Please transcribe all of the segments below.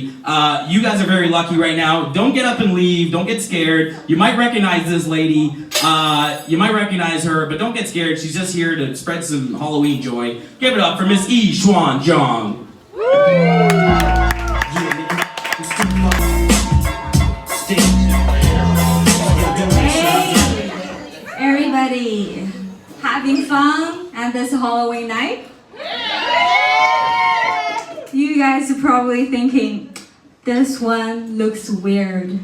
You guys are very lucky right now. Don't get up and leave. Don't get scared. You might recognize this lady. You might recognize her, but don't get scared. She's just here to spread some Halloween joy. Give it up for Miss YixuanComedy. Hey, everybody, having fun at this Halloween night? You guys are probably thinking, this one looks weird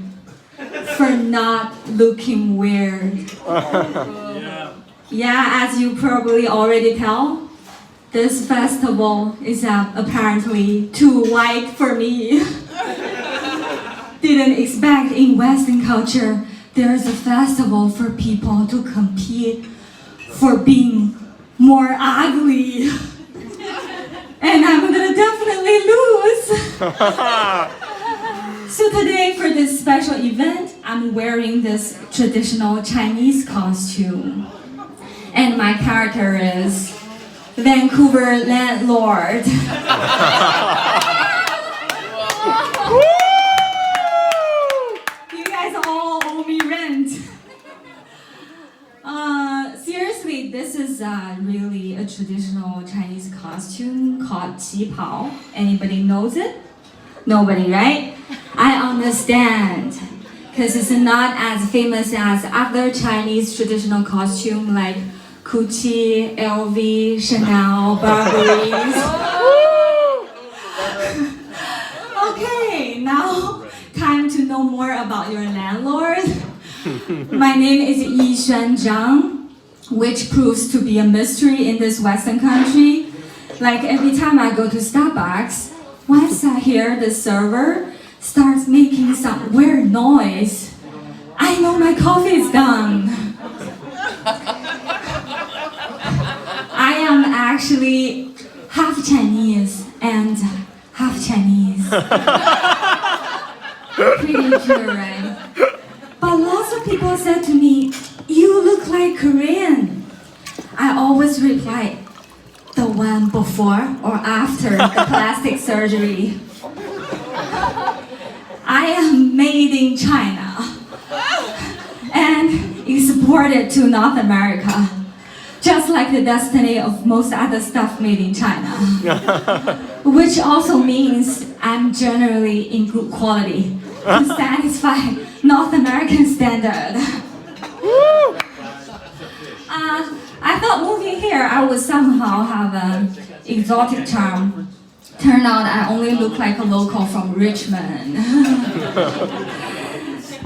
for not looking weird. Yeah, as you probably already tell, this festival is apparently too white for me. Didn't expect in Western culture there's a festival for people to compete for being more ugly. And I'm gonna definitely lose. So today for this special event, I'm wearing this traditional Chinese costume. And my character is Vancouver landlord. You guys all owe me rent. Seriously, this is really a traditional Chinese costume called qipao. Anybody knows it? Nobody, right? I understand. Because it's not as famous as other Chinese traditional costume like Gucci, LV, Chanel, Burberry's. Okay, now time to know more about your landlord. My name is YixuanComedy, which proves to be a mystery in this Western country. Like every time I go to Starbucks, once I hear the server starts making some weird noise, I know my coffee is done. I am actually half Chinese and half Chinese. Pretty pure, right? But lots of people said to me, you look like Korean. I always reply, the one before or after the plastic surgery. I am made in China and exported to North America, just like the destiny of most other stuff made in China. Which also means I'm generally in good quality to satisfy North American standard. I thought moving here I would somehow have an exotic charm. Turned out I only look like a local from Richmond.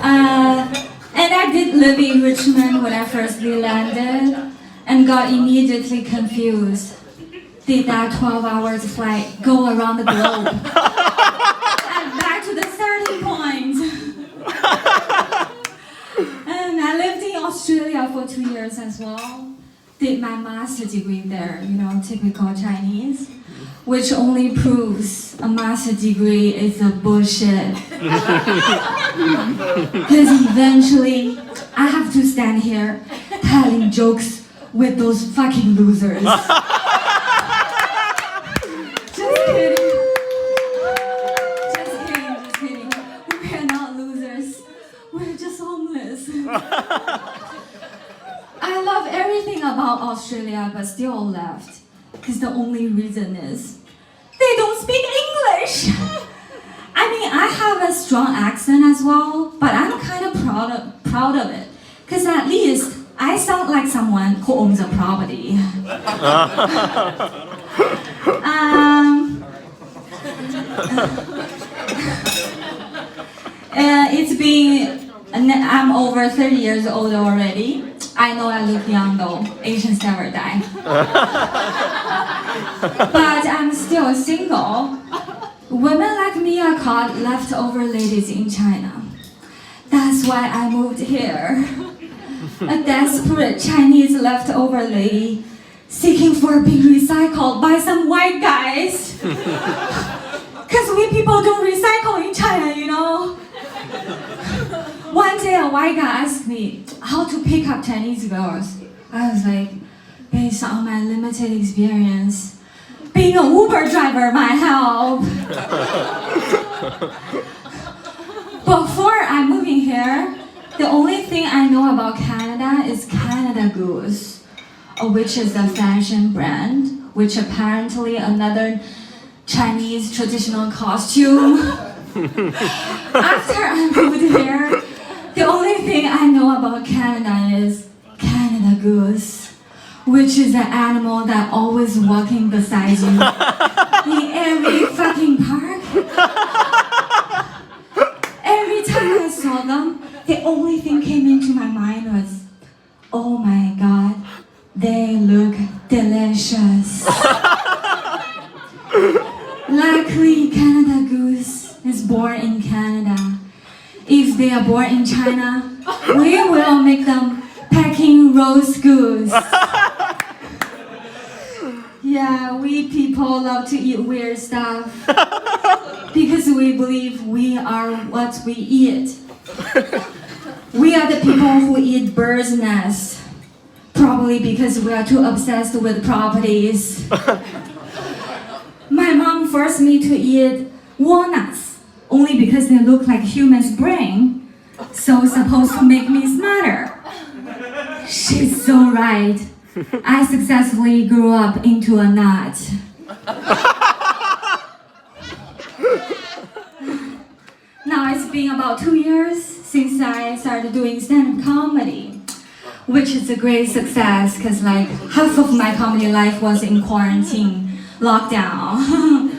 And I did live in Richmond when I first landed and got immediately confused. Did that 12 hours flight go around the globe? And back to the starting point. And I lived in Australia for 2 years as well. Did my master's degree there, typical Chinese, which only proves a master's degree is a bullshit. Because eventually, I have to stand here telling jokes with those fucking losers. Just kidding. Just kidding. We're not losers. We're just homeless. I love everything about Australia, but still left. Because the only reason is they don't speak English. I mean, I have a strong accent as well, but I'm kind of proud of it. Because at least I sound like someone who owns a property. I'm over 30 years old already. I know I look young though, Asians never die. But I'm still single. Women like me are called leftover ladies in China. That's why I moved here. A desperate Chinese leftover lady seeking for being recycled by some white guys. Because we people don't recycle in China, One day a white guy asked me how to pick up Chinese girls. I was like, based on my limited experience, being an Uber driver might help. Before I moved in here, the only thing I know about Canada is Canada Goose, which is a fashion brand, which apparently another Chinese traditional costume. After I moved here, the only thing I know about Canada is Canada Goose, which is an animal that always walking beside you in every fucking park. Every time I saw them, the only thing came into my mind was, oh my god, they look delicious. Luckily, Canada Goose is born in Canada. If they are born in China, we will make them Peking roast goose. Yeah, we people love to eat weird stuff because we believe we are what we eat. We are the people who eat birds' nests, probably because we are too obsessed with properties. My mom forced me to eat walnuts only because they look like human's brain, so supposed to make me smarter. She's so right. I successfully grew up into a nut. Now it's been about 2 years since I started doing stand-up comedy, which is a great success because like half of my comedy life was in quarantine, lockdown.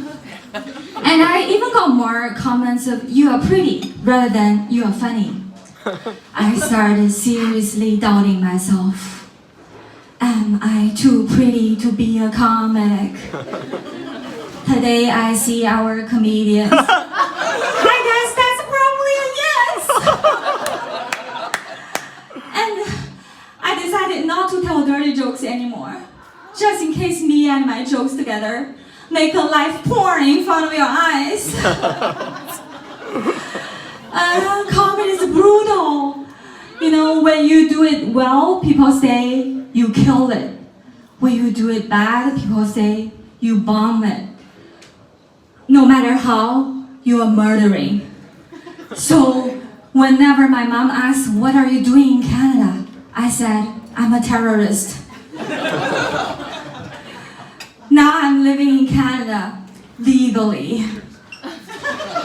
And I even got more comments of you are pretty rather than you are funny. I started seriously doubting myself. Am I too pretty to be a comic? Today I see our comedians. I guess that's probably a yes. And I decided not to tell dirty jokes anymore, just in case me and my jokes together make a live porn in front of your eyes. Comedy is brutal. You know, when you do it well, people say you kill it. When you do it bad, people say you bomb it. No matter how, you are murdering. So whenever my mom asks, what are you doing in Canada? I said, I'm a terrorist. Now I'm living in Canada, legally.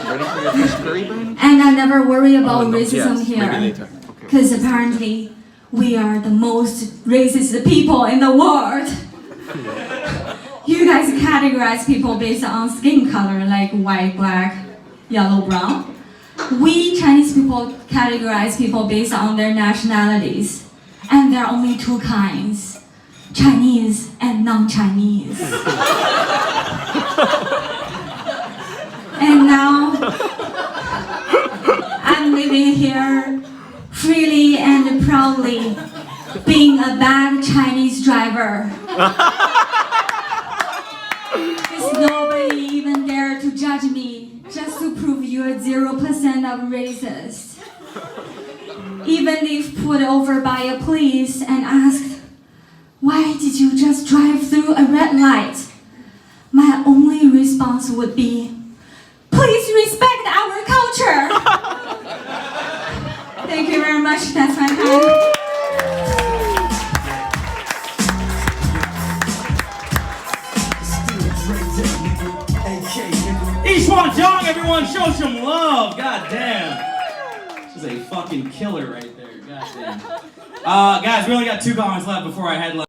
Ready for your first curry burn? And I never worry about no, racism yes, here. maybe later. Okay. Because apparently, we are the most racist people in the world. You guys categorize people based on skin color, like white, black, yellow, brown. We Chinese people categorize people based on their nationalities. And there are only two kinds, Chinese and non-Chinese. And now, I'm living here freely and proudly, being a bad Chinese driver. Because nobody even dare to judge me just to prove you're 0% of racist. Even if put over by a police and asked, why did you just drive through a red light? My only response would be, please respect our culture. Thank you very much. That's my time. YixuanComedy, everyone, show some love. God damn. She's a fucking killer right there. God damn. Guys, we only got 2 comments left before I headline.